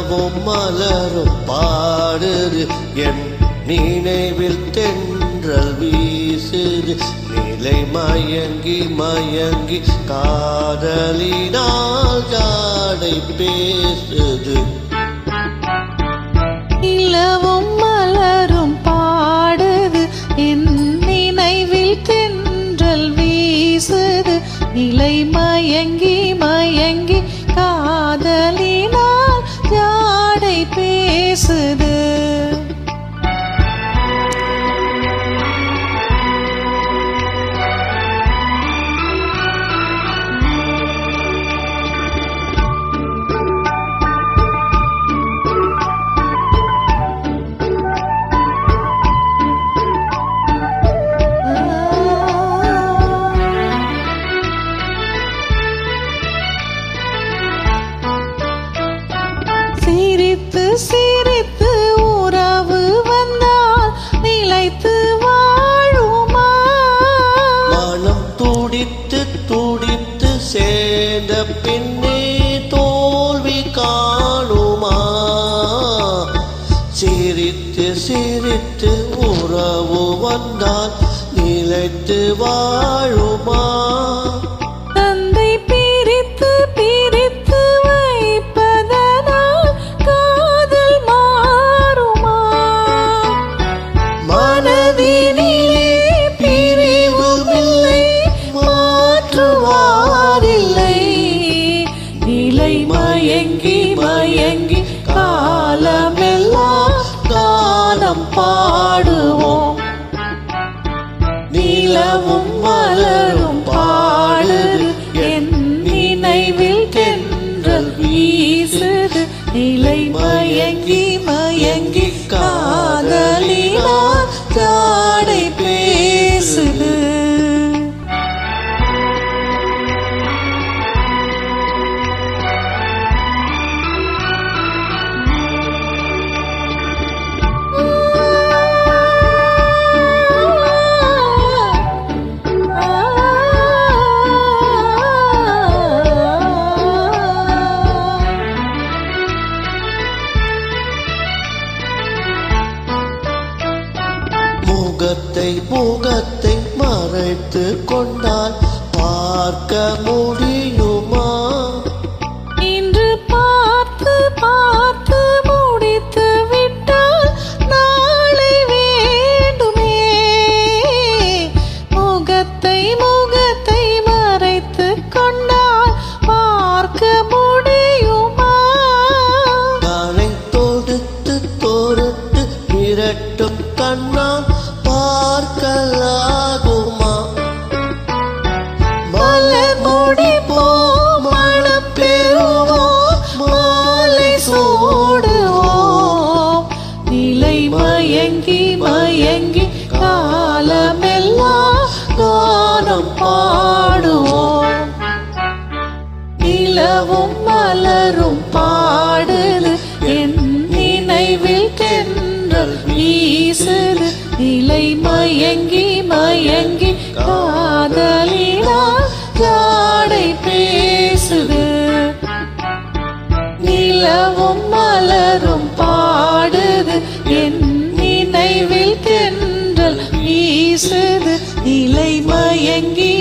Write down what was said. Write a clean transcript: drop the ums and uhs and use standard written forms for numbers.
நிலவும் மலரும் பாடுது என் நினைவில் தென்றல் வீசுது நிலை மயங்கி மயங்கி காதலினால் ஜாடை பேசுது நிலவும் மலரும் பாடுது என் நினைவில் தென்றல் வீசுது நிலை மயங்கி மயங்கி காதலினால் ஜாடை பேசுது சிரித்து உறவு வந்தால் நிலைத்து வாழுமா மனம் துடித்து துடித்து சேர்ந்த பின்னே தோல்வி காணுமா சிரித்து சிரித்து உறவு வந்தால் நிலைத்து வாழுமா மயங்கி மயங்கி காலமெல்லாம் கானம் பாடுவோம் நிலவும் மலரும் பாடுது என் நினைவில் தென்றல் வீசுது நிலை மயங்கி மயங்கி காதலினால் ஜாடை பேசுது முகத்தை மறைத்து கொண்டால் பார்க்க முடியுமா இன்று பார்த்து பார்த்து முடித்து விட்டால் நாளை வேண்டுமே முகத்தை மறைத்து கொண்டால் பார்க்க முடியுமா நாளை தொடுத்து தொடுத்து மிரட்டும் கண்ணால் பார்க்கலாகுமா மலர் முடிப்போம் மனம் பெறுவோம் மாலை சூடுவோம் நிலை மயங்கி மயங்கி காலமெல்லாம் கானம் பாடுவோம் நிலவும் மலரும் பாடுது என் நினைவில் தென்றல் வீசுது நிலை மயங்கி மயங்கி காதலினால் ஜாடை பேசுது நிலவும் மலரும் பாடுது என் நினைவில் தென்றல் வீசுது நிலை மயங்கி